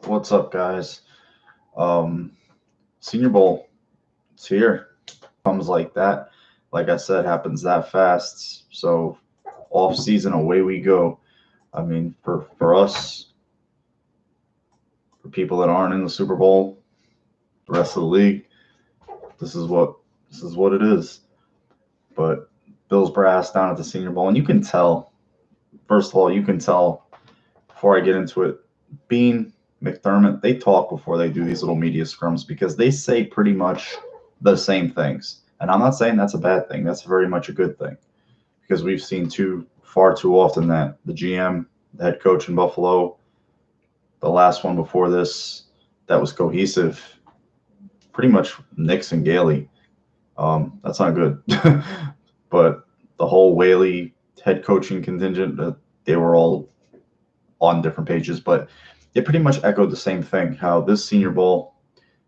What's up, guys? Um, Senior Bowl, it's here. Comes like that. Like I said, happens that fast. So off season, away we go. I mean, for us, for people that aren't in the Super Bowl, the rest of the league, this is what this is what it is. But Bills brass down at the Senior Bowl, and you can tell. First of all, you can tell before I get into it. Bean, McDermott, they talk before they do these little media scrums because they say pretty much the same things. And I'm not saying that's a bad thing. That's very much a good thing because we've seen far too often that the GM, the head coach in Buffalo, the last one before this, that was cohesive, pretty much Nix and Gailey. That's not good. But the whole Whaley head coaching contingent, they were all on different pages, but it pretty much echoed the same thing. How this Senior Bowl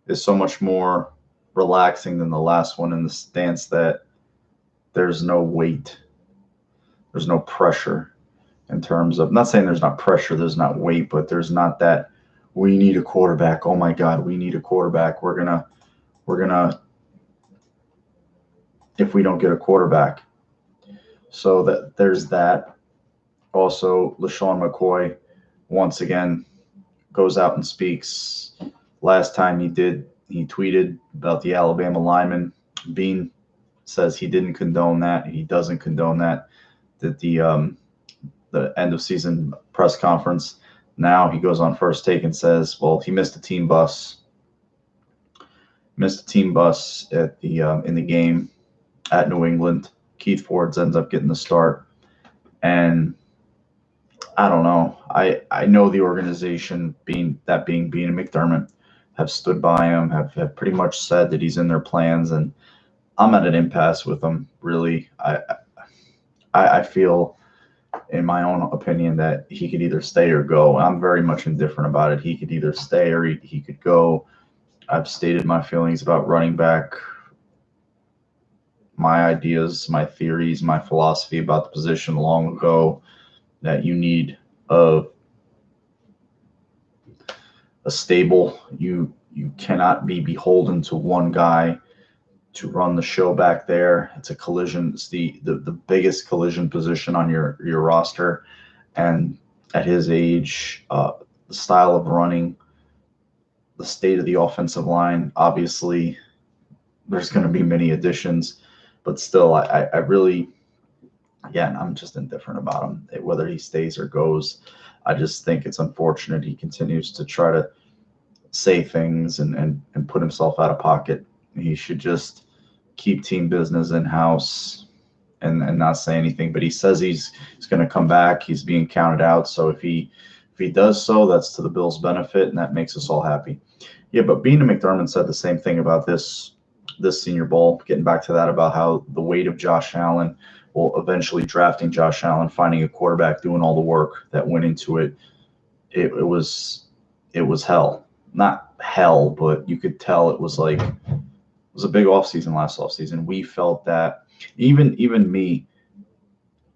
is so much more relaxing than the last one in the stance that there's no weight, there's no pressure in terms of, not saying there's not pressure, there's not weight, but there's not that we need a quarterback. Oh my God, we need a quarterback. We're gonna if we don't get a quarterback. So that there's that. Also, LaShawn McCoy once again goes out and speaks. Last time he did, he tweeted about the Alabama lineman. Bean says he didn't condone that. He doesn't condone that. That the end of season press conference. Now he goes on First Take and says, well, he missed a team bus. Missed a team bus at the in the game at New England. Keith Fords ends up getting the start, and I don't know. I know the organization, being Bean and McDermott, have stood by him, have pretty much said that he's in their plans, and I'm at an impasse with him. Really, I feel, in my own opinion, that he could either stay or go. I'm very much indifferent about it. He could either stay or he could go. I've stated my feelings about running back, my ideas, my theories, my philosophy about the position long ago. That you need a stable. You cannot be beholden to one guy to run the show back there. It's a collision. It's the biggest collision position on your roster. And at his age, the style of running, the state of the offensive line, obviously there's going to be many additions, but still, I really, again, I'm just indifferent about him, whether he stays or goes. I just think it's unfortunate he continues to try to say things and put himself out of pocket. He should just keep team business in-house and not say anything. But he says he's going to come back. He's being counted out. So if he does so, that's to the Bills' benefit, and that makes us all happy. Yeah, but Bean and McDermott said the same thing about this Senior Bowl, getting back to that, about how the weight of Josh Allen, well, eventually drafting Josh Allen, finding a quarterback, doing all the work that went into it. It was hell. Not hell, but you could tell it was a big offseason last offseason. We felt that, even me,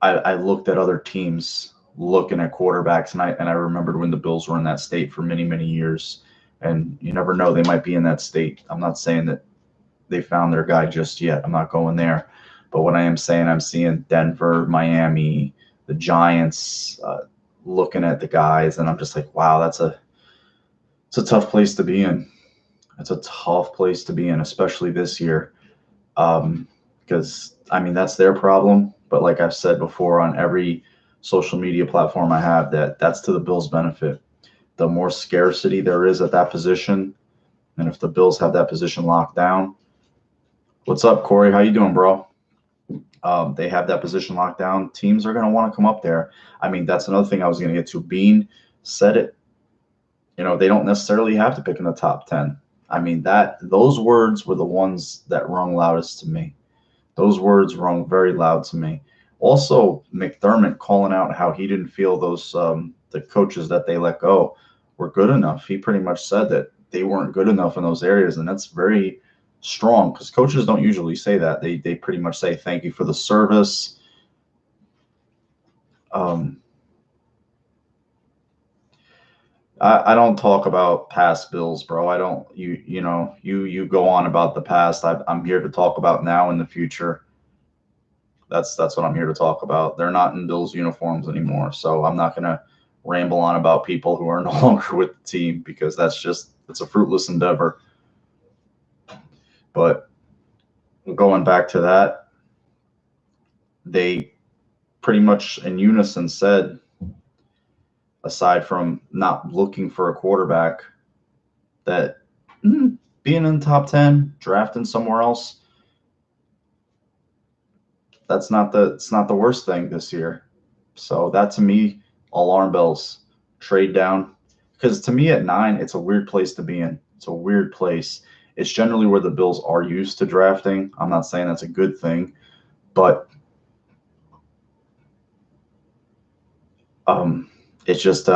I looked at other teams looking at quarterbacks, and I remembered when the Bills were in that state for many, many years. And you never know, they might be in that state. I'm not saying that they found their guy just yet. I'm not going there. But what I am saying, I'm seeing Denver, Miami, the Giants, looking at the guys, and I'm just like, wow, it's a tough place to be in. It's a tough place to be in, especially this year, because I mean that's their problem. But like I've said before on every social media platform I have, that's to the Bills' benefit. The more scarcity there is at that position, and if the Bills have that position locked down, what's up, Corey? How you doing, bro? They have that position locked down. Teams are going to want to come up there. I mean, that's another thing I was going to get to. Bean said it. They don't necessarily have to pick in the top 10. I mean, those words were the ones that rung loudest to me. Those words rung very loud to me. Also, McDermott calling out how he didn't feel those the coaches that they let go were good enough. He pretty much said that they weren't good enough in those areas, and that's very strong because coaches don't usually say that. They pretty much say thank you for the service. I don't talk about past Bills, bro. I don't. You go on about the past. I'm here to talk about now and the future. That's what I'm here to talk about. They're not in Bills uniforms anymore, so I'm not gonna ramble on about people who are no longer with the team because it's a fruitless endeavor. But going back to that, they pretty much in unison said, aside from not looking for a quarterback, that being in the top 10, drafting somewhere else, it's not the worst thing this year. So that to me, alarm bells. Trade down, because to me at 9, it's a weird place to be in. It's a weird place. It's generally where the Bills are used to drafting. I'm not saying that's a good thing, but it's just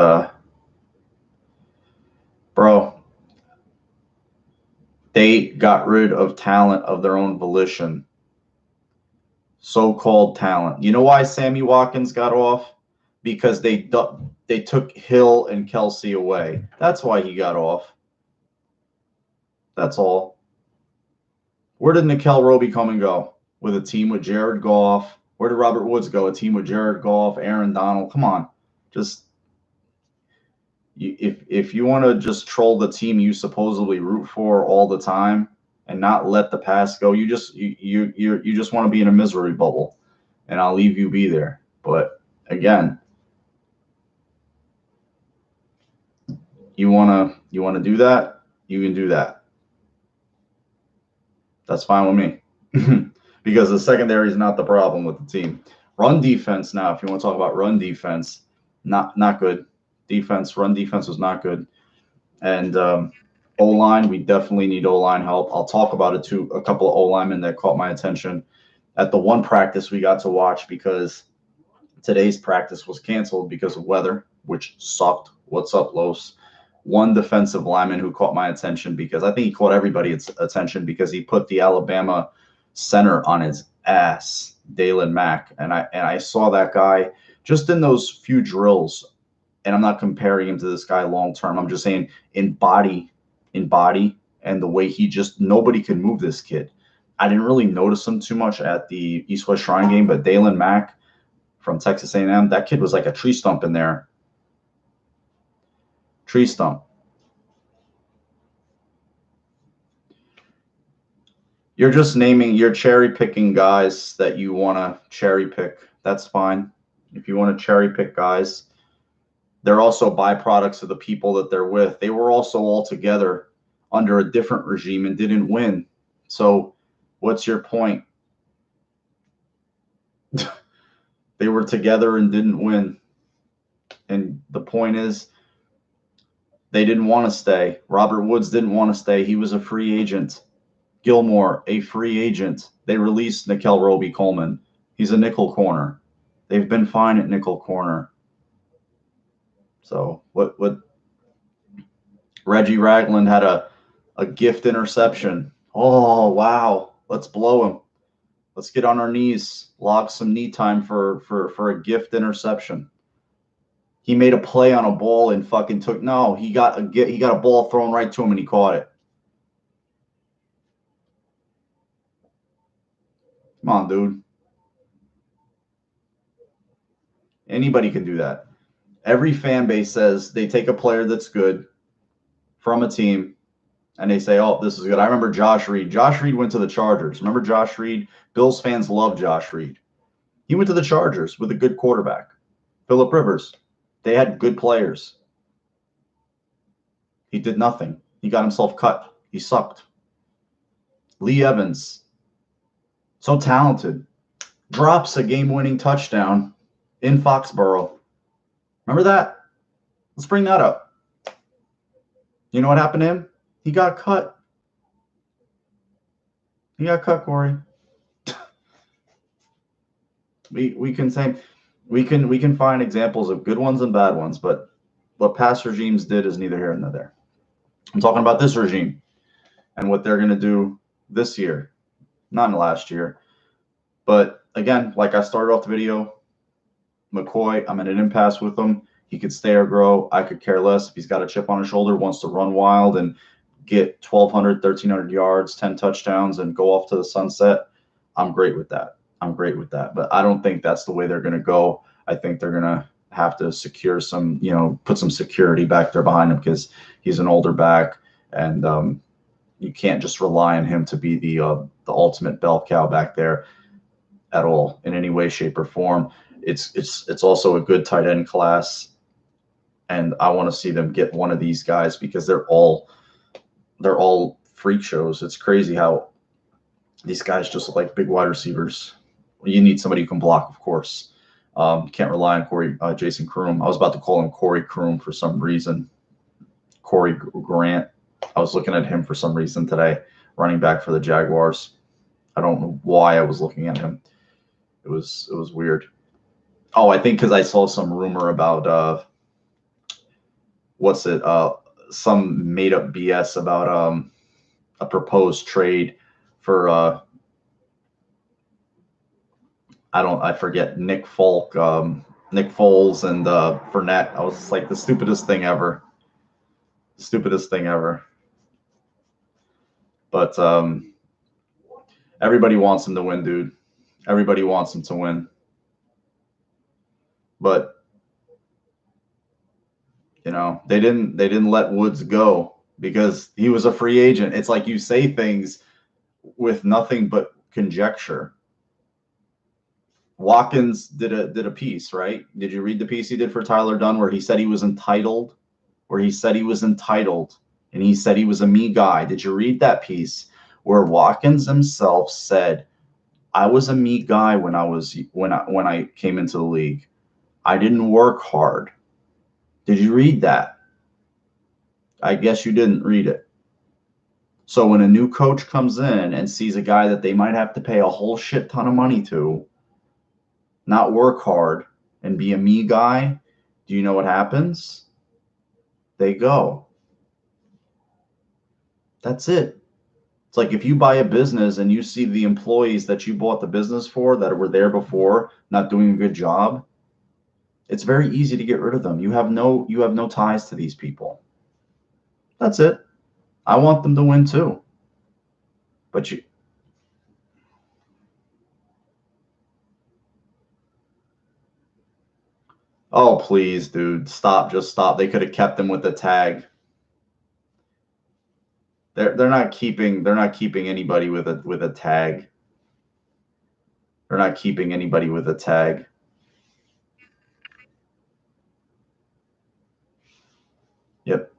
bro, they got rid of talent of their own volition. So-called talent. You know why Sammy Watkins got off? Because they took Hill and Kelsey away. That's why he got off. That's all. Where did Nickel Roby come and go? With a team with Jared Goff. Where did Robert Woods go? A team with Jared Goff, Aaron Donald. Come on. Just if you want to just troll the team you supposedly root for all the time and not let the past go, you just want to be in a misery bubble, and I'll leave you be there. But again, you wanna do that, you can do that. That's fine with me. Because the secondary is not the problem with the team. Run defense now, if you want to talk about run defense, not good. Run defense was not good. And O-line, we definitely need O-line help. I'll talk about it too. A couple of O-linemen that caught my attention at the one practice we got to watch, because today's practice was canceled because of weather, which sucked. What's up, Los? One defensive lineman who caught my attention, because I think he caught everybody's attention because he put the Alabama center on his ass, Dalen Mack. And I saw that guy just in those few drills. And I'm not comparing him to this guy long term. I'm just saying in body, and the way he just, nobody can move this kid. I didn't really notice him too much at the East-West Shrine game, but Dalen Mack from Texas A&M, that kid was like a tree stump in there. Tree stump. You're just you're cherry picking guys that you want to cherry pick. That's fine. If you want to cherry pick guys, they're also byproducts of the people that they're with. They were also all together under a different regime and didn't win. So what's your point? They were together and didn't win. And the point is, they didn't want to stay. Robert Woods didn't want to stay. He was a free agent. Gilmore, a free agent. They released Nickel Roby Coleman. He's a nickel corner. They've been fine at nickel corner. So what Reggie Ragland had a gift interception. Oh, wow. Let's blow him. Let's get on our knees, log some knee time for a gift interception. He made a play on a ball and fucking he got a ball thrown right to him and he caught it. Come on, dude. Anybody can do that. Every fan base says they take a player that's good from a team and they say, oh, this is good. I remember Josh Reed. Josh Reed went to the Chargers. Remember Josh Reed? Bills fans love Josh Reed. He went to the Chargers with a good quarterback. Phillip Rivers. They had good players. He did nothing. He got himself cut. He sucked. Lee Evans. So talented. Drops a game-winning touchdown in Foxborough. Remember that? Let's bring that up. You know what happened to him? He got cut. He got cut, Corey. we can say we can find examples of good ones and bad ones, but what past regimes did is neither here nor there. I'm talking about this regime and what they're going to do this year, not last year. But again, like I started off the video, McCoy, I'm in an impasse with him. He could stay or grow. I could care less. If he's got a chip on his shoulder, wants to run wild and get 1,200, 1,300 yards, 10 touchdowns, and go off to the sunset, I'm great with that. I'm great with that. But I don't think that's the way they're going to go. I think they're going to have to secure some, put some security back there behind him because he's an older back, and you can't just rely on him to be the ultimate bell cow back there at all in any way, shape, or form. It's also a good tight end class, and I want to see them get one of these guys because they're all freak shows. It's crazy how these guys just look like big wide receivers. You need somebody who can block, of course. You can't rely on Jason Kroom. I was about to call him Corey Kroom for some reason. Corey Grant. I was looking at him for some reason today, running back for the Jaguars. I don't know why I was looking at him. It was weird. Oh, I think because I saw some rumor about some made up BS about a proposed trade for I forget, Nick Foles and Fournette. I was like, the stupidest thing ever. But everybody wants him to win, dude. Everybody wants him to win. But they didn't let Woods go because he was a free agent. It's like you say things with nothing but conjecture. Watkins did a piece, right? Did you read the piece he did for Tyler Dunn where he said he was entitled? And he said he was a me guy. Did you read that piece where Watkins himself said, I was a me guy when I came into the league. I didn't work hard. Did you read that? I guess you didn't read it. So when a new coach comes in and sees a guy that they might have to pay a whole shit ton of money to, not work hard and be a me guy, do you know what happens? They go. That's it. It's like if you buy a business and you see the employees that you bought the business for that were there before not doing a good job, it's very easy to get rid of them. You have no ties to these people. That's it. I want them to win too. But oh, please, dude, stop. Just stop. They could have kept him with the tag. They're not keeping anybody with a tag. They're not keeping anybody with a tag. Yep.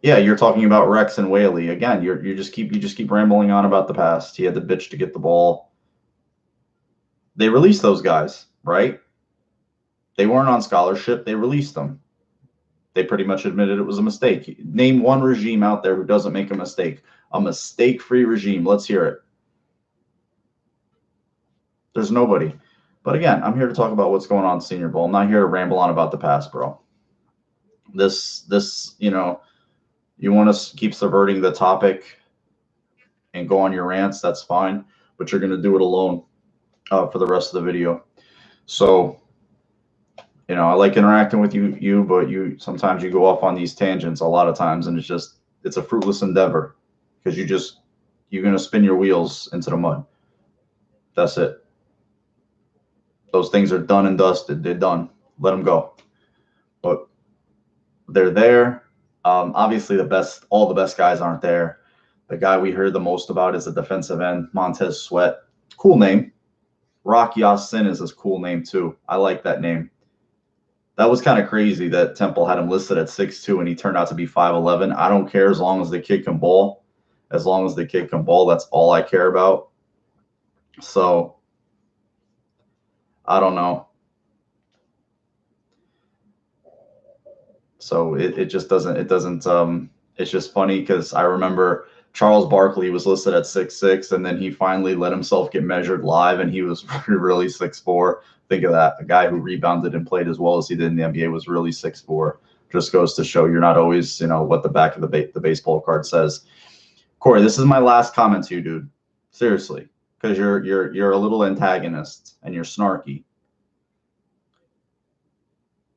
Yeah, you're talking about Rex and Whaley again. You just keep rambling on about the past. He had the bitch to get the ball. They released those guys, right? They weren't on scholarship. They released them. They pretty much admitted it was a mistake. Name one regime out there who doesn't make a mistake. A mistake-free regime. Let's hear it. There's nobody. But again, I'm here to talk about what's going on in Senior Bowl. I'm not here to ramble on about the past, bro. This, you want to keep subverting the topic and go on your rants, that's fine. But you're going to do it alone for the rest of the video. So, I like interacting with you, but sometimes you go off on these tangents a lot of times, and it's a fruitless endeavor because you're going to spin your wheels into the mud. That's it. Those things are done and dusted. They're done. Let them go. But they're there. Obviously, all the best guys aren't there. The guy we heard the most about is the defensive end, Montez Sweat. Cool name. Rock Ya-Sin is his cool name too. I like that name. That was kind of crazy that Temple had him listed at 6'2", and he turned out to be 5'11". I don't care as long as the kid can ball. As long as the kid can ball, that's all I care about. So, I don't know. So it just doesn't it's just funny because I remember Charles Barkley was listed at 6'6", and then he finally let himself get measured live, and he was really 6'4". Think of that. A guy who rebounded and played as well as he did in the NBA was really 6'4". Just goes to show you're not always, what the back of the baseball card says. Corey, this is my last comment to you, dude. Seriously, because you're a little antagonist and you're snarky.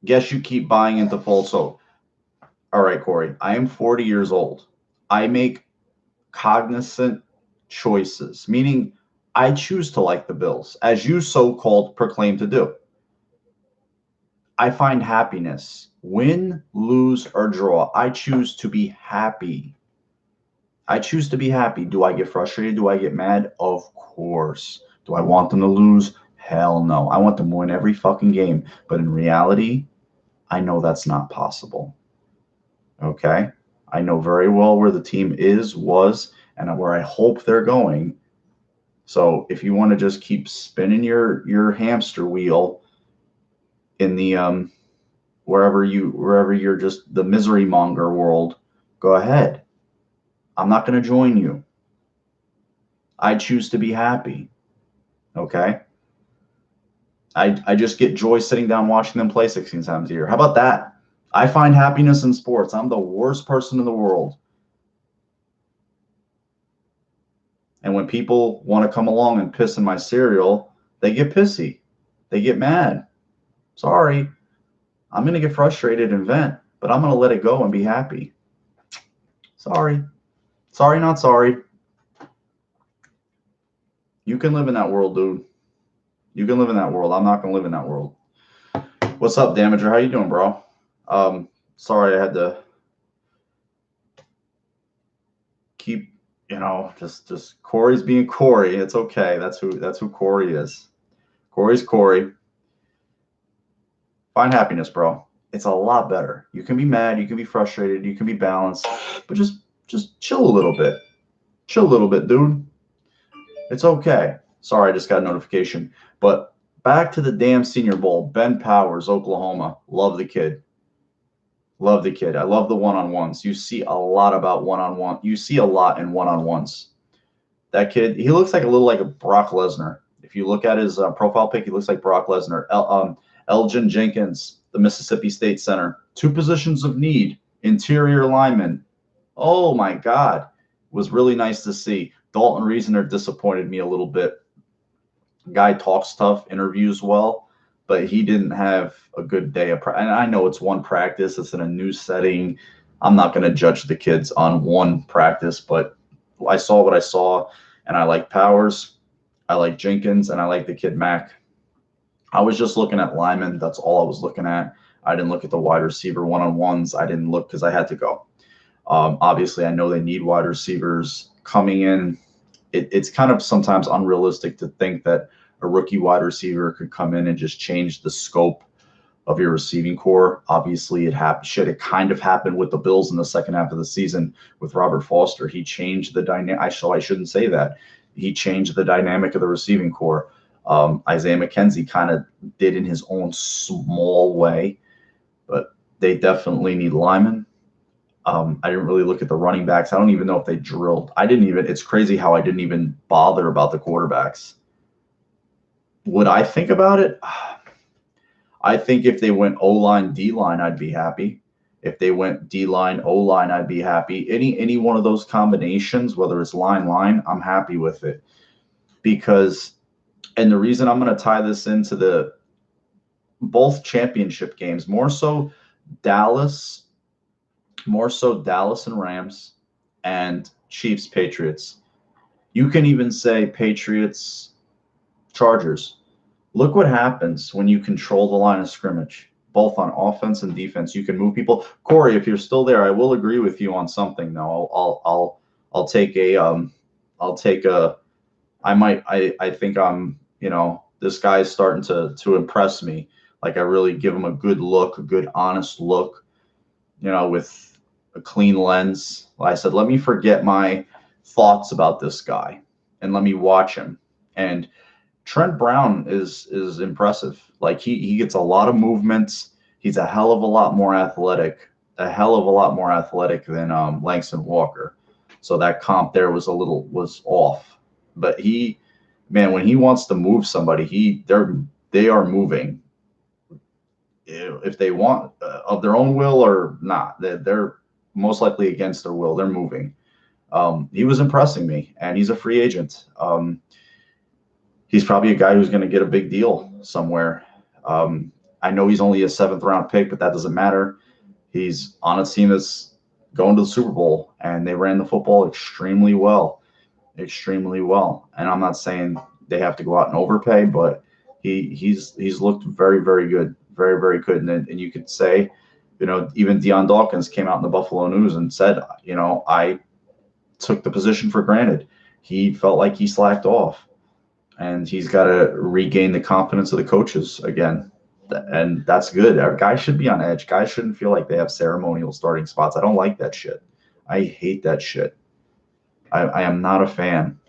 Guess you keep buying into false hope. All right, Corey, I am 40 years old. I make cognizant choices, meaning I choose to like the Bills, as you so-called proclaim to do. I find happiness. Win, lose, or draw. I choose to be happy. I choose to be happy. Do I get frustrated? Do I get mad? Of course. Do I want them to lose? Hell no. I want them to win every fucking game. But in reality, I know that's not possible. Okay? I know very well where the team is, was, and where I hope they're going. So if you want to just keep spinning your hamster wheel in the wherever you're just the misery monger world, go ahead. I'm not going to join you. I choose to be happy. Okay? I just get joy sitting down watching them play 16 times a year. How about that? I find happiness in sports. I'm the worst person in the world. And when people want to come along and piss in my cereal, they get pissy. They get mad. Sorry. I'm going to get frustrated and vent, but I'm going to let it go and be happy. Sorry. Sorry, not sorry. You can live in that world, dude. You can live in that world. I'm not going to live in that world. What's up, Damager? How you doing, bro? Sorry I had to keep, just Corey's being Corey. It's okay. That's who Corey is. Corey's Corey. Find happiness, bro. It's a lot better. You can be mad, you can be frustrated, you can be balanced, but just chill a little bit. Chill a little bit, dude. It's okay. Sorry, I just got a notification. But back to the damn Senior Bowl. Ben Powers, Oklahoma. Love the kid. Love the kid. I love the one-on-ones. You see a lot about one-on-one. You see a lot in one-on-ones. That kid, he looks like a little like a Brock Lesnar. If you look at his profile pic, he looks like Brock Lesnar. Elgin Jenkins, the Mississippi State center. 2 positions of need. Interior lineman. Oh, my God. It was really nice to see. Dalton Reasoner disappointed me a little bit. Guy talks tough, interviews well, but he didn't have a good day of practice. And I know it's one practice. It's in a new setting. I'm not going to judge the kids on one practice, but I saw what I saw, and I like Powers. I like Jenkins, and I like the kid Mack. I was just looking at linemen. That's all I was looking at. I didn't look at the wide receiver one-on-ones. I didn't look because I had to go. Obviously, I know they need wide receivers coming in. It's kind of sometimes unrealistic to think that a rookie wide receiver could come in and just change the scope of your receiving core. Obviously, it kind of happened with the Bills in the second half of the season with Robert Foster. He changed the dynamic. So I shouldn't say that. He changed the dynamic of the receiving core. Isaiah McKenzie kind of did in his own small way, but they definitely need linemen. I didn't really look at the running backs. I don't even know if they drilled. It's crazy how I didn't even bother about the quarterbacks. Would I think about it? I think if they went O-line, D-line, I'd be happy. If they went D-line, O-line, I'd be happy. Any one of those combinations, whether it's line, I'm happy with it. Because, and the reason I'm going to tie this into the both championship games, more so Dallas and Rams and Chiefs, Patriots. You can even say Patriots, Chargers. Look what happens when you control the line of scrimmage, both on offense and defense. You can move people. Corey, if you're still there, I will agree with you on something. Though I'll take a. I think this guy's starting to impress me. Like I really give him a good look, a good honest look, with a clean lens. I said, let me forget my thoughts about this guy and let me watch him. And Trent Brown is impressive. Like he gets a lot of movements. He's a hell of a lot more athletic than Langston Walker. So that comp there was off. But when he wants to move somebody, they are moving. If they want of their own will or not, they're most likely against their will. They're moving. He was impressing me, and he's a free agent. He's probably a guy who's going to get a big deal somewhere. I know he's only a 7th-round pick, but that doesn't matter. He's on a team that's going to the Super Bowl, and they ran the football extremely well, extremely well. And I'm not saying they have to go out and overpay, but he's looked very, very good, very, very good. And you could say, even Deion Dawkins came out in the Buffalo News and said, I took the position for granted. He felt like he slacked off, and he's got to regain the confidence of the coaches again. And that's good. Our guys should be on edge. Guys shouldn't feel like they have ceremonial starting spots. I don't like that shit. I hate that shit. I am not a fan.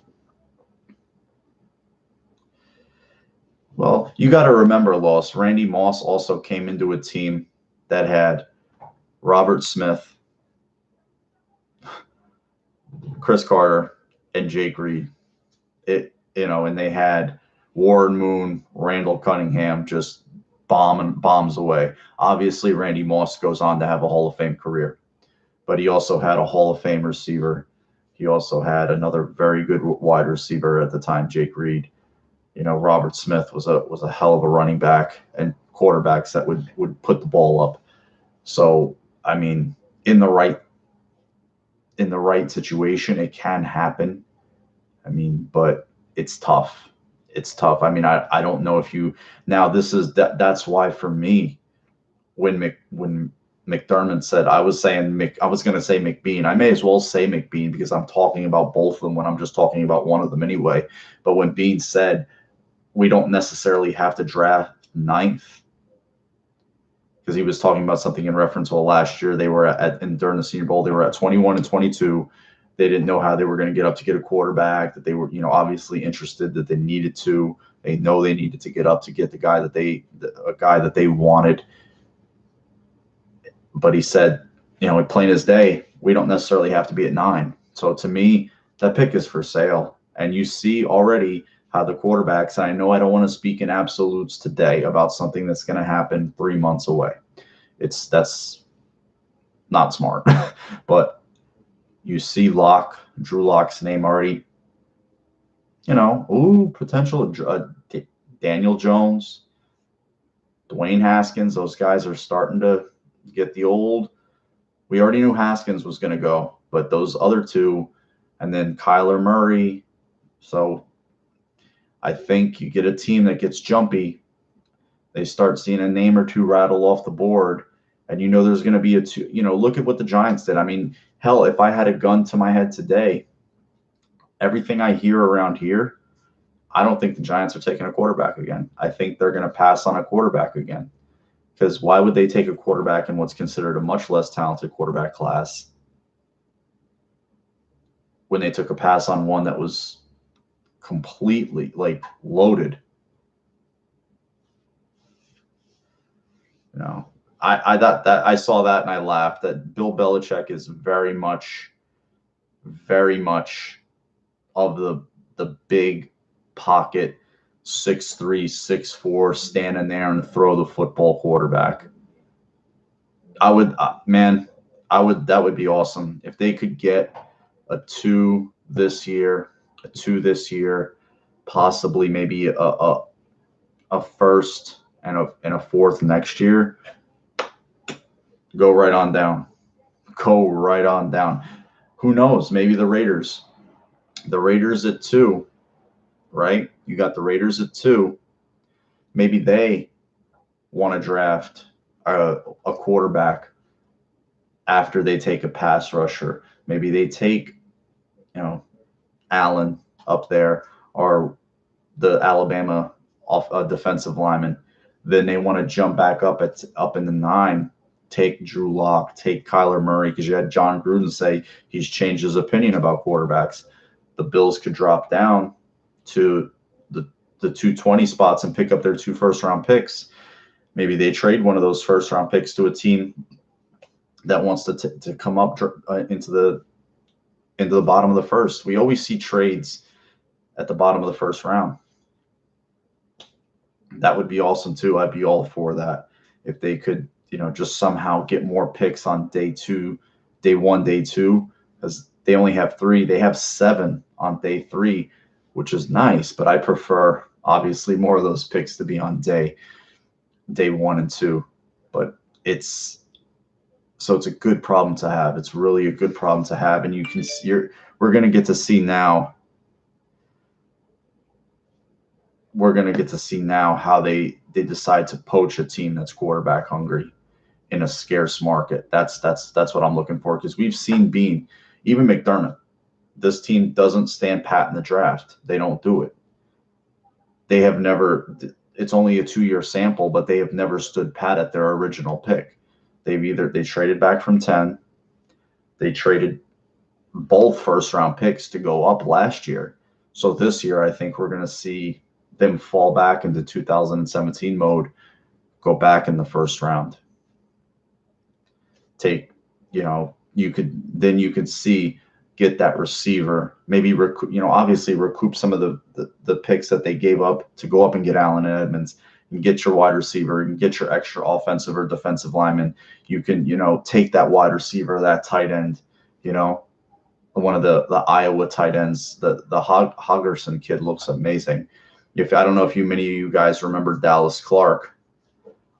Well, you got to remember, Loss, Randy Moss also came into a team that had Robert Smith, Chris Carter, and Jake Reed. And they had Warren Moon, Randall Cunningham just bombs away. Obviously, Randy Moss goes on to have a Hall of Fame career, but he also had a Hall of Fame receiver. He also had another very good wide receiver at the time, Jake Reed. Robert Smith was a hell of a running back, and quarterbacks that would put the ball up. So, I mean, in the right situation, it can happen. I mean, but it's tough. It's tough. I mean, I don't know if you now that's why for me, when McDermott said, I was going to say McBeane. I may as well say McBeane because I'm talking about both of them when I'm just talking about one of them anyway. But when Beane said we don't necessarily have to draft 9th, because he was talking about something in reference to last year, they were during the Senior Bowl, they were at 21 and 22. They didn't know how they were going to get up to get a quarterback, that they were, obviously interested, that they needed to. They know they needed to get up to get a guy that they wanted. But he said, plain as day, we don't necessarily have to be at 9. So to me, that pick is for sale. And you see already how the quarterbacks, and I know I don't want to speak in absolutes today about something that's going to happen 3 months away. That's not smart. But you see Drew Lock's name already, potential Daniel Jones, Dwayne Haskins. Those guys are starting to get the old. We already knew Haskins was going to go, but those other two, and then Kyler Murray. So I think you get a team that gets jumpy. They start seeing a name or two rattle off the board, and there's going to be look at what the Giants did. I mean, hell, if I had a gun to my head today, everything I hear around here, I don't think the Giants are taking a quarterback again. I think they're going to pass on a quarterback again. Because why would they take a quarterback in what's considered a much less talented quarterback class when they took a pass on one that was completely loaded? I saw that and I laughed. That Bill Belichick is very much of the big pocket 6'3", 6'4", standing there and throw the football quarterback. That would be awesome if they could get a 2 this year, possibly maybe a first and a fourth next year. Go right on down. Who knows? Maybe the Raiders at 2, right? You got the Raiders at 2. Maybe they want to draft a quarterback after they take a pass rusher. Maybe they take, Allen up there, or the Alabama defensive lineman. Then they want to jump back up in the 9, take Drew Lock, take Kyler Murray, because you had John Gruden say he's changed his opinion about quarterbacks. The Bills could drop down to the 220 spots and pick up their 2 first-round picks. Maybe they trade one of those first-round picks to a team that wants to come up into the bottom of the first. We always see trades at the bottom of the first round. That would be awesome too. I'd be all for that if they could, just somehow get more picks on day 1, day 2, because they only have 3. They have 7 on day 3, which is nice, but I prefer obviously more of those picks to be on day day 1 and 2. But it's a good problem to have. It's really a good problem to have, and we're going to get to see now. We're going to get to see now how they decide to poach a team that's quarterback hungry in a scarce market. That's what I'm looking for, because we've seen Bean, even McDermott. This team doesn't stand pat in the draft. They don't do it. They have never. It's only a 2-year sample, but they have never stood pat at their original pick. They traded back from 10. They traded both first-round picks to go up last year. So this year, I think we're going to see them fall back into 2017 mode, go back in the first round. You could see, get that receiver, maybe obviously recoup some of the picks that they gave up to go up and get Allen Edmonds, and get your wide receiver, and get your extra offensive or defensive lineman. You can, take that wide receiver, that tight end, one of the Iowa tight ends, the Hoggerson kid looks amazing. I don't know if many of you guys remember Dallas Clark.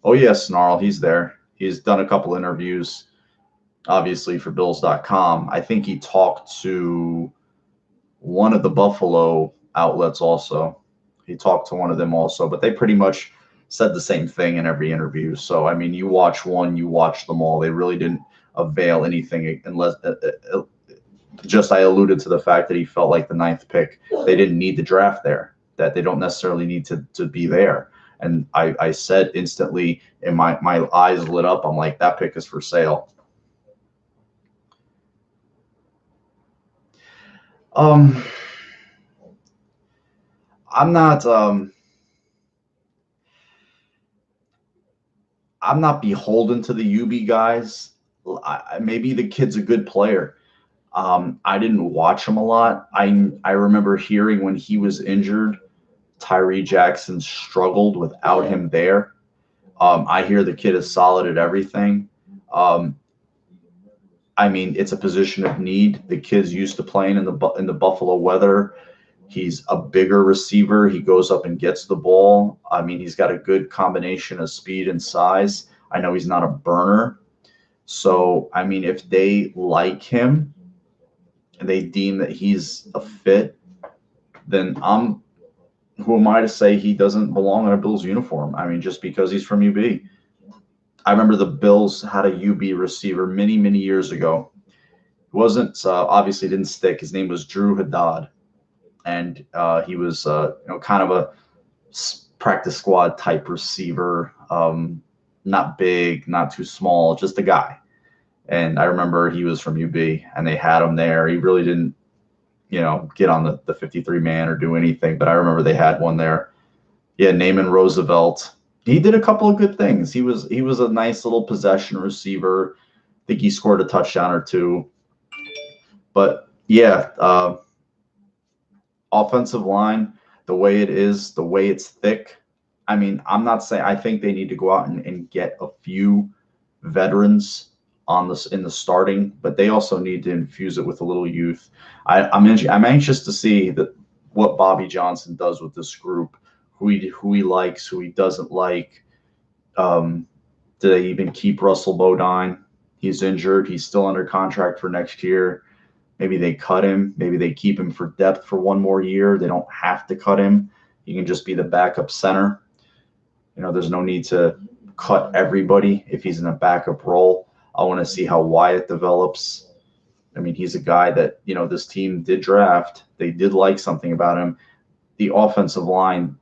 Oh yes, Snarl, he's there. He's done a couple interviews, obviously, for Bills.com. I think he talked to one of the Buffalo outlets also. He talked to one of them also, but they pretty much said the same thing in every interview. So, I mean, you watch one, you watch them all. They really didn't avail anything, unless just I alluded to the fact that he felt like the 9th pick. They didn't need the draft there, that they don't necessarily need to be there. And I said instantly, and my eyes lit up. I'm like, that pick is for sale. I'm not beholden to the UB guys. Maybe the kid's a good player. I didn't watch him a lot. I remember hearing when he was injured, Tyree Jackson struggled without him there. I hear the kid is solid at everything. I mean, it's a position of need. The kid's used to playing in the Buffalo weather. He's a bigger receiver. He goes up and gets the ball. I mean, he's got a good combination of speed and size. I know he's not a burner. So, I mean, if they like him and they deem that he's a fit, then who am I to say he doesn't belong in a Bills uniform? I mean, just because he's from UB. I remember the Bills had a UB receiver many, many years ago. He wasn't, obviously didn't stick. His name was Drew Haddad. And he was, kind of a practice squad type receiver, not big, not too small, just a guy. And I remember he was from UB, and they had him there. He really didn't, get on the 53-man or do anything, but I remember they had one there. Yeah, Naaman Roosevelt. He did a couple of good things. He was a nice little possession receiver. I think he scored a touchdown or two. But yeah, offensive line, the way it is, the way it's thick. I mean, I'm not saying, I think they need to go out and get a few veterans in the starting, but they also need to infuse it with a little youth. I'm anxious to see what Bobby Johnson does with this group, who he likes, who he doesn't like. Do they even keep Russell Bodine? He's injured. He's still under contract for next year. Maybe they cut him. Maybe they keep him for depth for one more year. They don't have to cut him. He can just be the backup center. There's no need to cut everybody if he's in a backup role. I want to see how Wyatt develops. I mean, he's a guy that, this team did draft. They did like something about him. The offensive line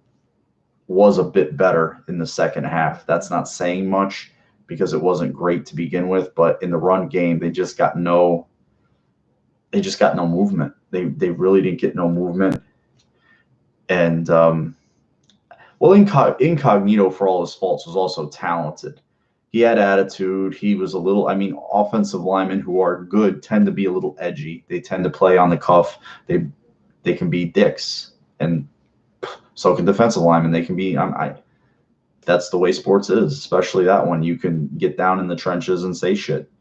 was a bit better in the second half. That's not saying much because it wasn't great to begin with, but in the run game, they just got no movement. They really didn't get no movement. And, Incognito, for all his faults, was also talented. He had attitude. He was offensive linemen who are good tend to be a little edgy. They tend to play on the cuff. They can be dicks, and so can defensive linemen. They can be. That's the way sports is, especially that one. You can get down in the trenches and say shit.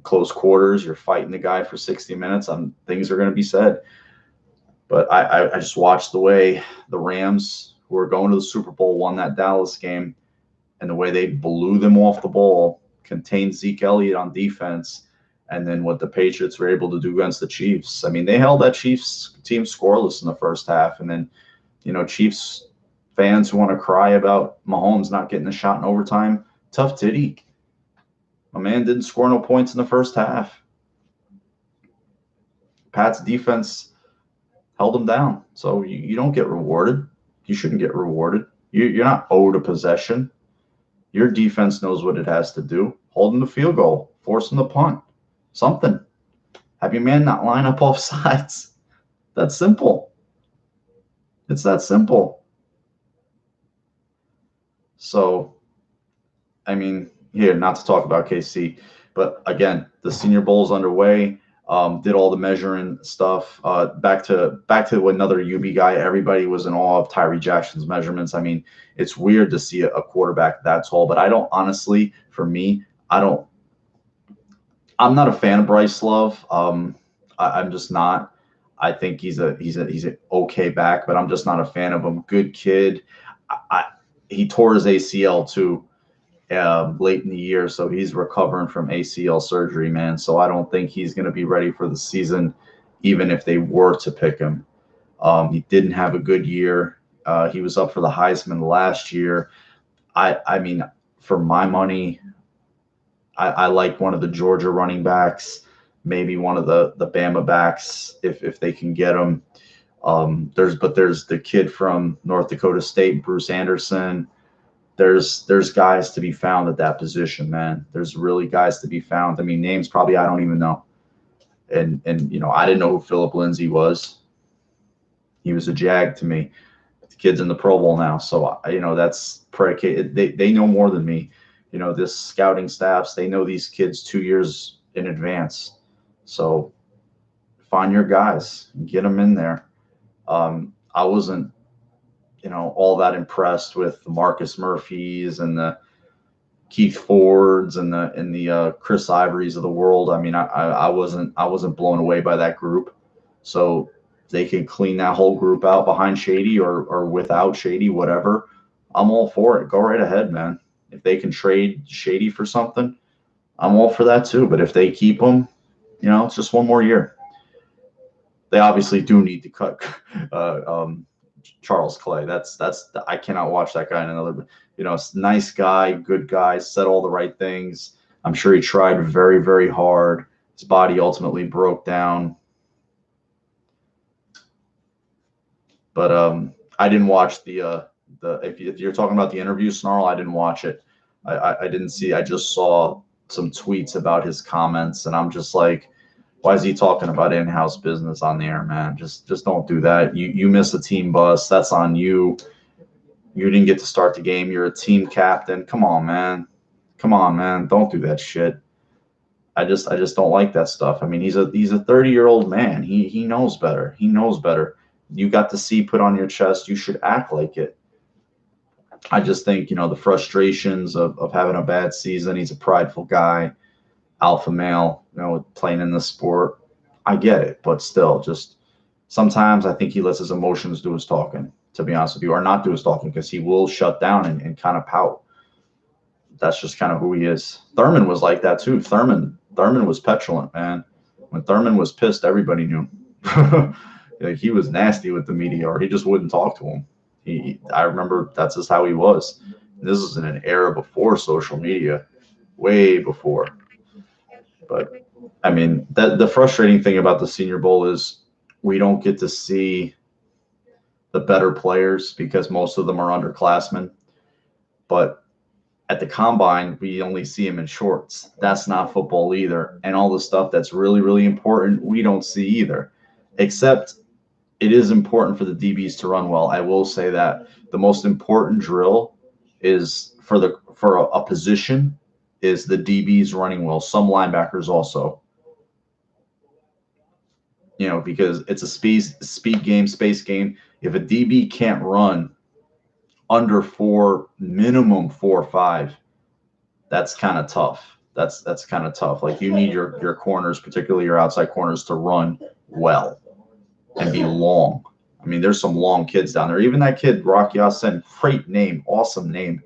Close quarters, you're fighting the guy for 60 minutes. Things are going to be said. But I just watched the way the Rams, who are going to the Super Bowl, won that Dallas game. and the way they blew them off the ball, contained Zeke Elliott on defense, and then what the Patriots were able to do against the Chiefs. I mean, they held that Chiefs team scoreless in the first half, and then, Chiefs fans who want to cry about Mahomes not getting a shot in overtime, tough titty. My man didn't score no points in the first half. Pat's defense held him down. So you don't get rewarded. You shouldn't get rewarded. You're not owed a possession. Your defense knows what it has to do. Hold him to field goal. Force him to punt. Something. Have your man not line up off sides. That's simple. It's that simple. So, I mean, here, not to talk about KC, but again, the Senior Bowl's underway. Did all the measuring stuff. Back to another UB guy. Everybody was in awe of Tyree Jackson's measurements. I mean, it's weird to see a quarterback that tall, but I don't honestly, for me, I'm not a fan of Bryce Love. I'm just not. I think he's an okay back, but I'm just not a fan of him. Good kid. He tore his ACL too. Late in the year, so he's recovering from ACL surgery, man. So I don't think he's going to be ready for the season, even if they were to pick him. He didn't have a good year. He was up for the Heisman last year. I mean, for my money, I like one of the Georgia running backs, maybe one of the Bama backs if they can get him. There's the kid from North Dakota State, Bruce Anderson. There's guys to be found at that position, man. There's really guys to be found. I mean, names probably I don't even know. And I didn't know who Philip Lindsay was. He was a Jag to me. The kid's in the Pro Bowl now, so that's predicated. They know more than me. This scouting staffs, they know these kids 2 years in advance. So find your guys, get them in there. I wasn't all that impressed with the Marcus Murphys and the Keith Fords and the Chris Ivorys of the world. I mean, I wasn't blown away by that group. So they can clean that whole group out behind Shady or without Shady, whatever. I'm all for it. Go right ahead, man. If they can trade Shady for something, I'm all for that too. But if they keep him, it's just one more year. They obviously do need to cut Charles Clay. I cannot watch that guy in another. Nice guy, good guy, said all the right things. I'm sure he tried very, very hard. His body ultimately broke down. But I didn't watch the if you're talking about the interview, Snarl, I didn't watch it. I didn't see. I just saw some tweets about his comments, and I'm just like, why is he talking about in-house business on the air, man? Just don't do that. You miss a team bus. That's on you. You didn't get to start the game. You're a team captain. Come on, man. Don't do that shit. I just don't like that stuff. I mean, he's a 30-year-old man. He knows better. He knows better. You got the C put on your chest. You should act like it. I just think, the frustrations of having a bad season. He's a prideful guy. Alpha male, playing in the sport. I get it, but still, just sometimes I think he lets his emotions do his talking, to be honest with you, or not do his talking, because he will shut down and kind of pout. That's just kind of who he is. Thurman was like that too. Thurman was petulant, man. When Thurman was pissed, everybody knew. Like, he was nasty with the media, or he just wouldn't talk to him. I remember that's just how he was. This is in an era before social media, way before. But I mean, the frustrating thing about the Senior Bowl is we don't get to see the better players because most of them are underclassmen. But at the combine, we only see them in shorts. That's not football either. And all the stuff that's really, really important, we don't see either. Except it is important for the DBs to run well. I will say that the most important drill is for a position is the DBs running well. Some linebackers also. Because it's a speed game, space game. If a DB can't run under 4, minimum 4.5, that's kind of tough. That's kind of tough. Like, you need your corners, particularly your outside corners, to run well and be long. I mean, there's some long kids down there. Even that kid, Rocky Yasin, great name, awesome name,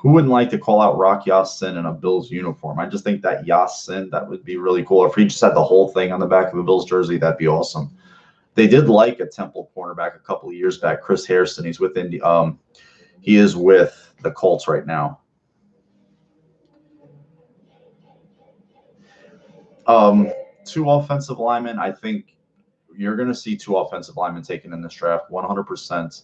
Who wouldn't like to call out Rock Ya-Sin in a Bills uniform? I just think that Ya-Sin, that would be really cool. If he just had the whole thing on the back of a Bills jersey, that'd be awesome. They did like a Temple cornerback a couple of years back, Chris Hairston. He's with he is with the Colts right now. Two offensive linemen. I think you're going to see two offensive linemen taken in this draft, 100%.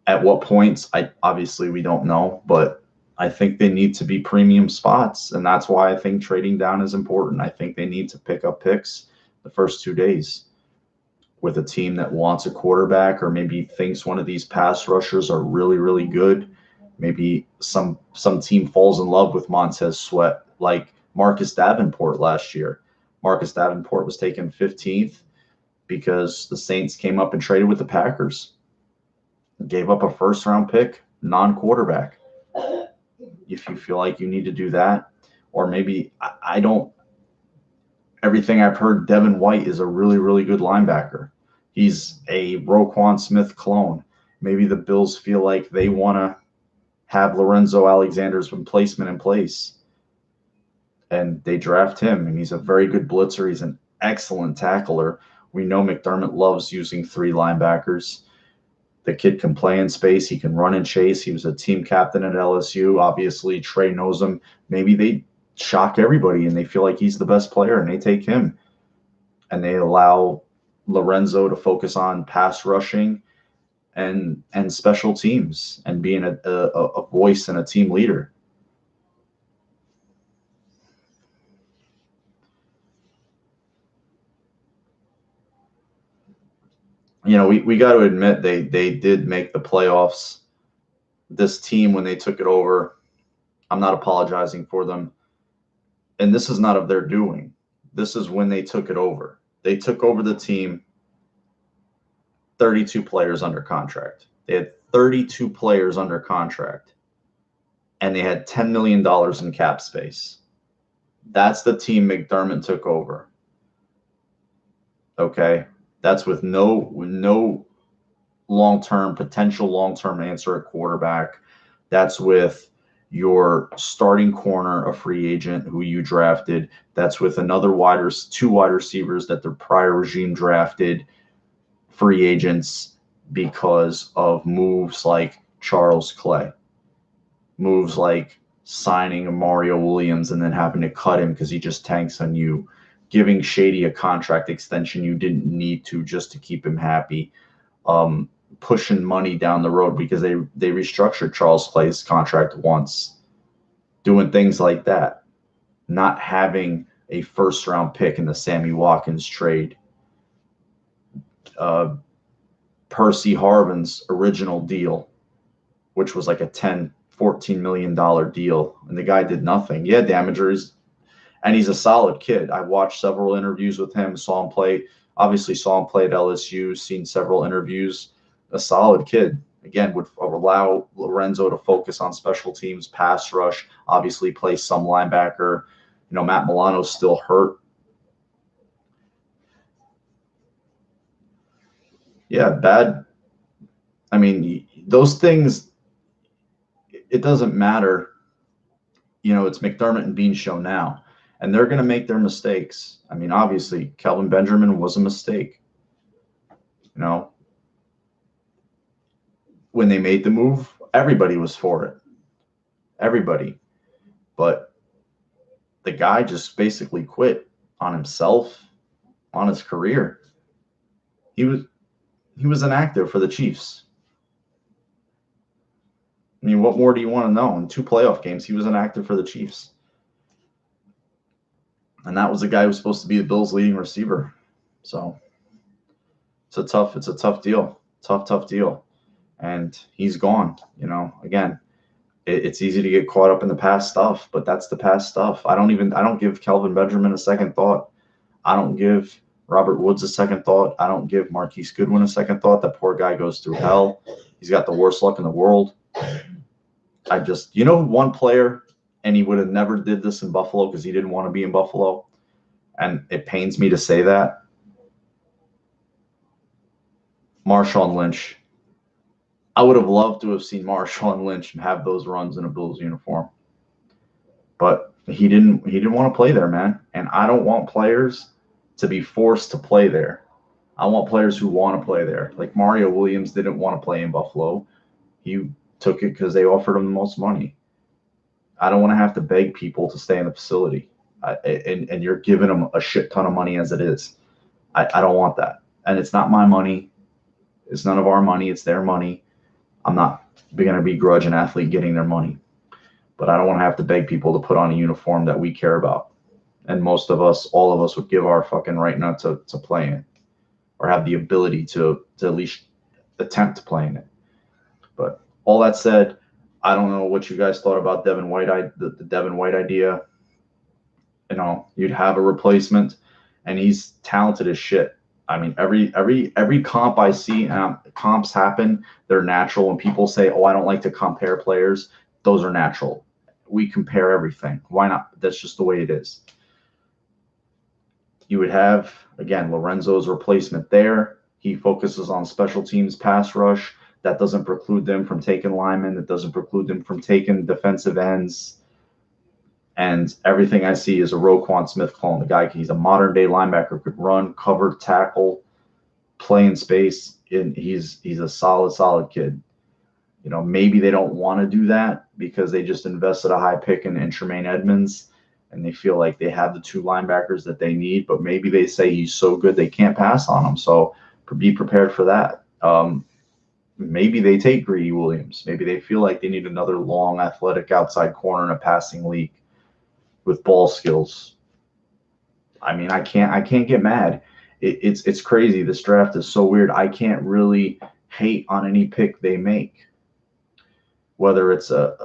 At what points, obviously we don't know, but I think they need to be premium spots, and that's why I think trading down is important. I think they need to pick up picks the first 2 days with a team that wants a quarterback, or maybe thinks one of these pass rushers are really, really good. Maybe some team falls in love with Montez Sweat, like Marcus Davenport last year. Marcus Davenport was taken 15th because the Saints came up and traded with the Packers. Gave up a first-round pick, non-quarterback. If you feel like you need to do that, or maybe I don't. Everything I've heard, Devin White is a really, really good linebacker. He's a Roquan Smith clone. Maybe the Bills feel like they want to have Lorenzo Alexander's replacement in place, and they draft him, and he's a very good blitzer. He's an excellent tackler. We know McDermott loves using 3 linebackers. The kid can play in space. He can run and chase. He was a team captain at LSU. Obviously, Trey knows him. Maybe they shock everybody and they feel like he's the best player and they take him. And they allow Lorenzo to focus on pass rushing and special teams and being a voice and a team leader. You know, we got to admit they did make the playoffs. This team, when they took it over, I'm not apologizing for them. And this is not of their doing. This is when they took it over. They took over the team, 32 players under contract. They had 32 players under contract, and they had $10 million in cap space. That's the team McDermott took over. Okay? That's with no potential long-term answer at quarterback. That's with your starting corner, a free agent who you drafted. That's with two wide receivers that the prior regime drafted, free agents, because of moves like Charles Clay, moves like signing a Mario Williams and then having to cut him because he just tanks on you, giving Shady a contract extension you didn't need to just to keep him happy, pushing money down the road because they restructured Charles Clay's contract once, doing things like that, not having a first-round pick in the Sammy Watkins trade, Percy Harvin's original deal, which was like a $14 million deal, and the guy did nothing. Yeah, damages, and he's a solid kid. I watched several interviews with him, saw him play at LSU, seen several interviews. A solid kid. Again, would allow Lorenzo to focus on special teams, pass rush, obviously play some linebacker. You know, Matt Milano's still hurt. Yeah, bad. I mean, those things, it doesn't matter. You know, it's McDermott and Bean show now, and they're going to make their mistakes. I mean, obviously, Kelvin Benjamin was a mistake. You know, when they made the move, everybody was for it. Everybody. But the guy just basically quit on himself, on his career. He was an actor for the Chiefs. I mean, what more do you want to know? In 2 playoff games, he was an actor for the Chiefs. And that was the guy who was supposed to be the Bills' leading receiver. So it's a tough deal. Tough deal. And he's gone. You know, again, it's easy to get caught up in the past stuff, but that's the past stuff. I don't give Kelvin Benjamin a second thought. I don't give Robert Woods a second thought. I don't give Marquise Goodwin a second thought. That poor guy goes through hell. He's got the worst luck in the world. One player, and he would have never did this in Buffalo because he didn't want to be in Buffalo, and it pains me to say that. Marshawn Lynch. I would have loved to have seen Marshall and Lynch have those runs in a Bills uniform, but he didn't want to play there, man. And I don't want players to be forced to play there. I want players who want to play there. Like Mario Williams didn't want to play in Buffalo. He took it because they offered him the most money. I don't want to have to beg people to stay in the facility. And you're giving them a shit ton of money as it is. I don't want that. And it's not my money. It's none of our money. It's their money. I'm not going to begrudge an athlete getting their money. But I don't want to have to beg people to put on a uniform that we care about. And most of us, all of us, would give our fucking right not to play in or have the ability to at least attempt to play in it. But all that said, I don't know what you guys thought about Devin White, the Devin White idea. You know, you'd have a replacement, and he's talented as shit. I mean, every comp I see, comps happen. They're natural. When people say, "Oh, I don't like to compare players," those are natural. We compare everything. Why not? That's just the way it is. You would have, again, Lorenzo's replacement there. He focuses on special teams, pass rush. That doesn't preclude them from taking linemen. That doesn't preclude them from taking defensive ends. And everything I see is a Roquan Smith clone. The guy, he's a modern day linebacker, could run, cover, tackle, play in space. And he's a solid kid. You know, maybe they don't want to do that because they just invested a high pick in Tremaine Edmonds and they feel like they have the two linebackers that they need. But maybe they say he's so good they can't pass on him. So be prepared for that. Maybe they take Greedy Williams. Maybe they feel like they need another long, athletic outside corner in a passing league with ball skills. I mean, I can't get mad. It's crazy. This draft is so weird. I can't really hate on any pick they make, whether it's a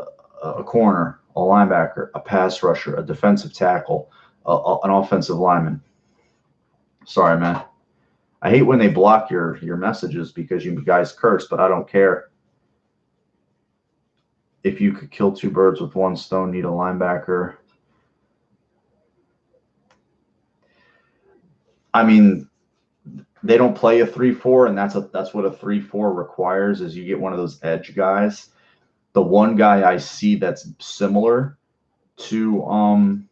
corner, a linebacker, a pass rusher, a defensive tackle, an offensive lineman. Sorry, man. I hate when they block your messages because you guys curse, but I don't care. If you could kill two birds with one stone, need a linebacker. I mean, they don't play a 3-4, and that's what a 3-4 requires is you get one of those edge guys. The one guy I see that's similar to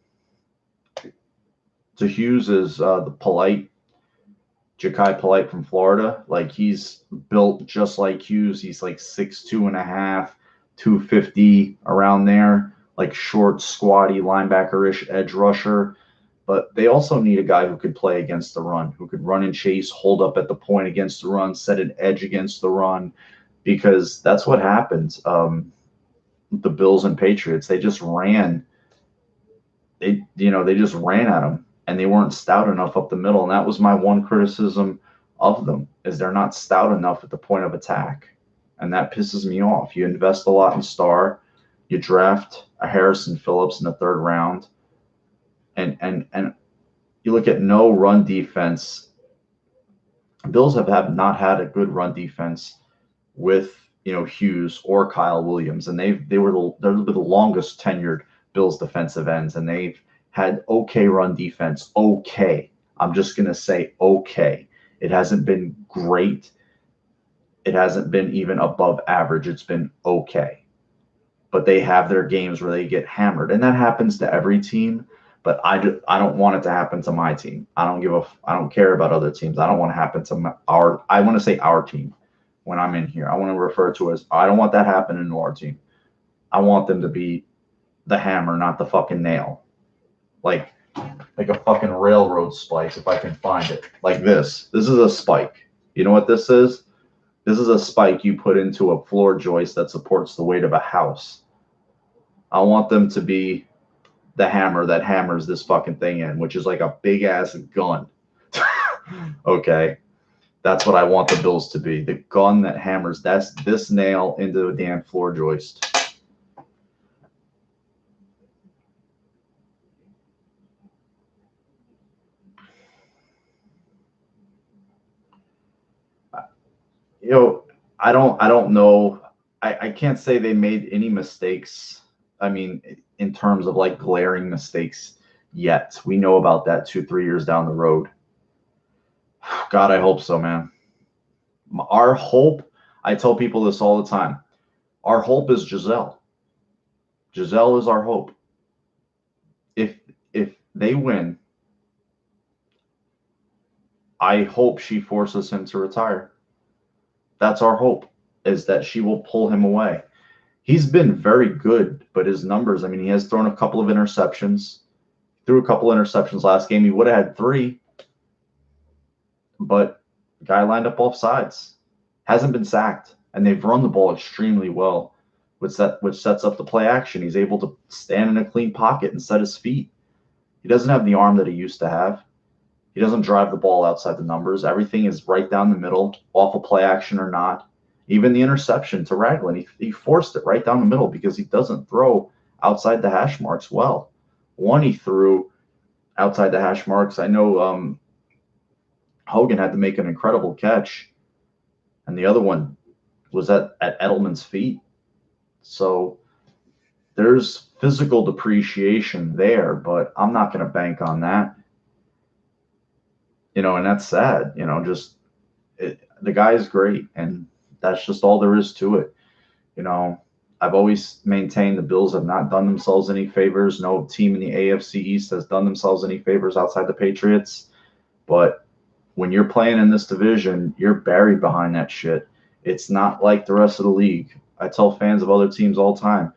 Hughes is the Ja'Kai Polite from Florida. Like, he's built just like Hughes. He's like 6'2.5", 250 around there, like short, squatty, linebacker-ish edge rusher. But they also need a guy who could play against the run, who could run and chase, hold up at the point against the run, set an edge against the run, because that's what happened. The Bills and Patriots, they just ran. They just ran at them, and they weren't stout enough up the middle. And that was my one criticism of them, is they're not stout enough at the point of attack. And that pisses me off. You invest a lot in star. You draft a Harrison Phillips in the third round. And you look at no run defense. Bills have not had a good run defense with Hughes or Kyle Williams, and they're the longest tenured Bills defensive ends, and they've had okay run defense. Okay, I'm just gonna say okay. It hasn't been great. It hasn't been even above average. It's been okay, but they have their games where they get hammered, and that happens to every team. But I don't want it to happen to my team. I don't care about other teams. I don't want to happen to I want to say our team when I'm in here. I want to refer to it as, I don't want that happening to our team. I want them to be the hammer, not the fucking nail. Like a fucking railroad spike, if I can find it. Like this. This is a spike. You know what this is? This is a spike you put into a floor joist that supports the weight of a house. I want them to be the hammer that hammers this fucking thing in, which is like a big ass gun. Okay, that's what I want the Bills to be, the gun that hammers this nail into a damn floor joist. I don't know. I can't say they made any mistakes. I mean, in terms of like glaring mistakes yet. We know about that 2-3 years down the road. God, I hope so, man. Our hope, I tell people this all the time. Our hope is Giselle. Giselle is our hope. If if they win, I hope she forces him to retire. That's our hope, is that she will pull him away. He's been very good, but his numbers, I mean, he has thrown a couple of interceptions. Threw a couple of interceptions last game. He would have had 3, but the guy lined up off sides. Hasn't been sacked, and they've run the ball extremely well, which sets up the play action. He's able to stand in a clean pocket and set his feet. He doesn't have the arm that he used to have. He doesn't drive the ball outside the numbers. Everything is right down the middle, off a play action or not. Even the interception to Ragland, he forced it right down the middle because he doesn't throw outside the hash marks well. One he threw outside the hash marks. I know Hogan had to make an incredible catch, and the other one was at Edelman's feet. So there's physical depreciation there, but I'm not going to bank on that. And that's sad. The guy is great, and that's just all there is to it. I've always maintained the Bills have not done themselves any favors. No team in the AFC East has done themselves any favors outside the Patriots. But when you're playing in this division, you're buried behind that shit. It's not like the rest of the league. I tell fans of other teams all the time,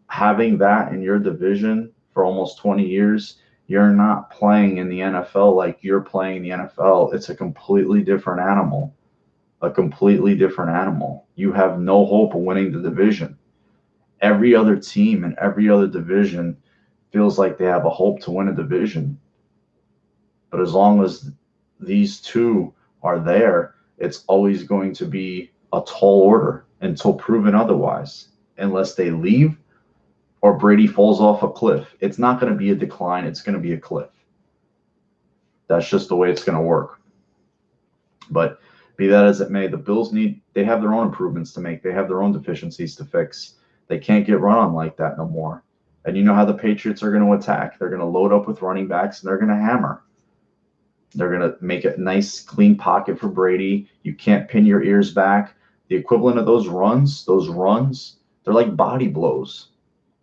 having that in your division for almost 20 years, you're not playing in the NFL like you're playing in the NFL. It's a completely different animal. A completely different animal. You have no hope of winning the division. Every other team in every other division feels like they have a hope to win a division. But as long as these two are there, it's always going to be a tall order until proven otherwise. Unless they leave or Brady falls off a cliff. It's not going to be a decline. It's going to be a cliff. That's just the way it's going to work. But be that as it may, the Bills they have their own improvements to make. They have their own deficiencies to fix. They can't get run on like that no more. And you know how the Patriots are going to attack. They're going to load up with running backs, and they're going to hammer. They're going to make a nice, clean pocket for Brady. You can't pin your ears back. The equivalent of those runs, they're like body blows.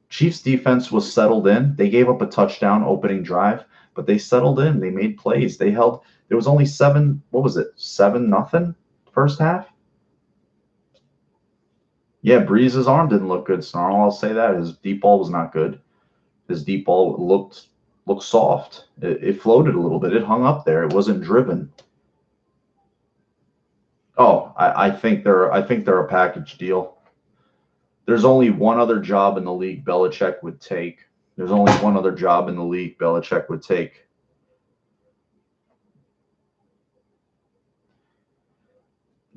Chiefs defense was settled in. They gave up a touchdown opening drive, but they settled in. They made plays. They held. There was only 7-0 first half? Yeah, Breeze's arm didn't look good, Snarl. I'll say that. His deep ball was not good. His deep ball looked soft. It floated a little bit. It hung up there. It wasn't driven. Oh, I think they're a package deal. There's only one other job in the league Belichick would take. There's only one other job in the league Belichick would take.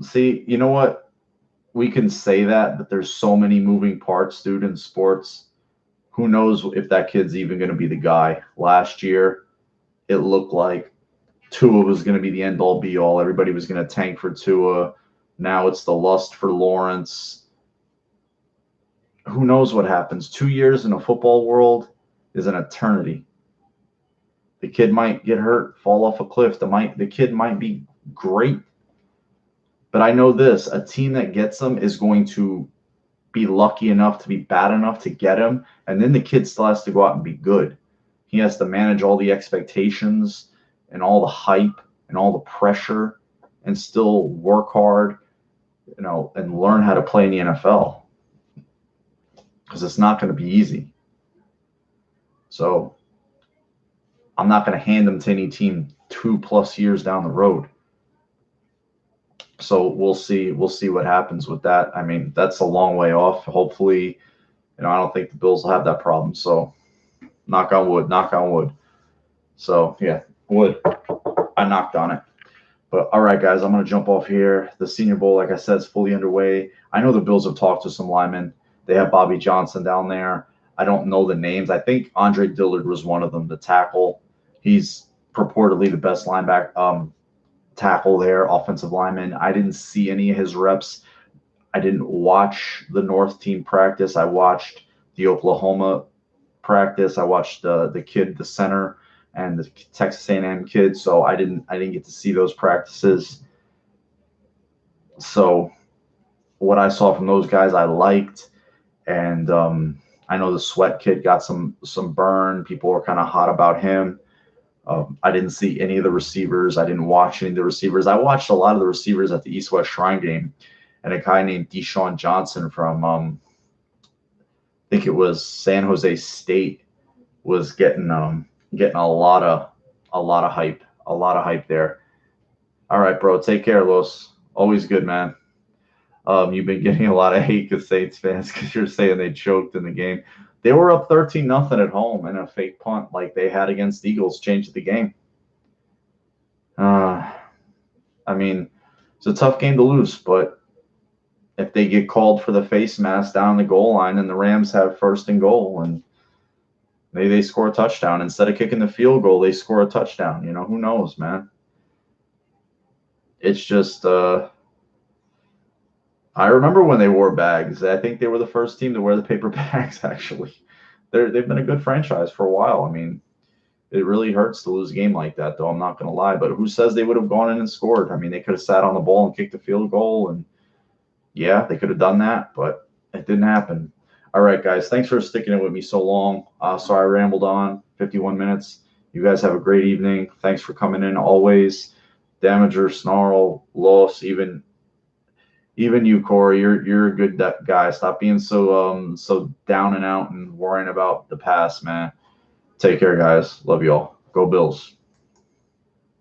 See, you know what? We can say that, but there's so many moving parts, dude, in sports. Who knows if that kid's even going to be the guy? Last year, it looked like Tua was going to be the end-all, be-all. Everybody was going to tank for Tua. Now it's the lust for Lawrence. Who knows what happens? 2 years in a football world is an eternity. The kid might get hurt, fall off a cliff. The kid might be great. But I know this, a team that gets him is going to be lucky enough to be bad enough to get him, and then the kid still has to go out and be good. He has to manage all the expectations and all the hype and all the pressure and still work hard, and learn how to play in the NFL. Because it's not going to be easy. So I'm not going to hand him to any team 2+ years down the road. So we'll see what happens with that. I mean, that's a long way off. Hopefully, I don't think the Bills will have that problem. So knock on wood. So yeah, wood. I knocked on it. But all right, guys, I'm going to jump off here. The Senior Bowl, like I said, is fully underway. I know the Bills have talked to some linemen. They have Bobby Johnson down there. I don't know the names. I think Andre Dillard was one of them, the tackle. He's purportedly the best linebacker tackle there, offensive lineman. I didn't see any of his reps. I didn't watch the North team practice. I watched the Oklahoma practice. I watched the kid, the center, and the Texas A&M kid. So I didn't get to see those practices. So what I saw from those guys, I liked. And I know the Sweat kid got some burn. People were kind of hot about him. I didn't see any of the receivers. I didn't watch any of the receivers. I watched a lot of the receivers at the East-West Shrine game, and a guy named Deshaun Johnson from I think it was San Jose State was getting a lot of hype there. All right, bro. Take care, Los. Always good, man. You've been getting a lot of hate with Saints fans because you're saying they choked in the game. They were up 13-0 at home, and a fake punt like they had against the Eagles changed the game. I mean, it's a tough game to lose, but if they get called for the face mask down the goal line and the Rams have 1st and goal and maybe they score a touchdown, instead of kicking the field goal, they score a touchdown. You know, who knows, man? It's just I remember when they wore bags. I think they were the first team to wear the paper bags, actually. They've been a good franchise for a while. I mean, it really hurts to lose a game like that, though. I'm not going to lie. But who says they would have gone in and scored? I mean, they could have sat on the ball and kicked the field goal. And, yeah, they could have done that, but it didn't happen. All right, guys, thanks for sticking it with me so long. Sorry I rambled on, 51 minutes. You guys have a great evening. Thanks for coming in always. Damager, Snarl, Loss, even you, Corey, you're a good guy. Stop being so down and out and worrying about the past, man. Take care, guys. Love you all. Go Bills.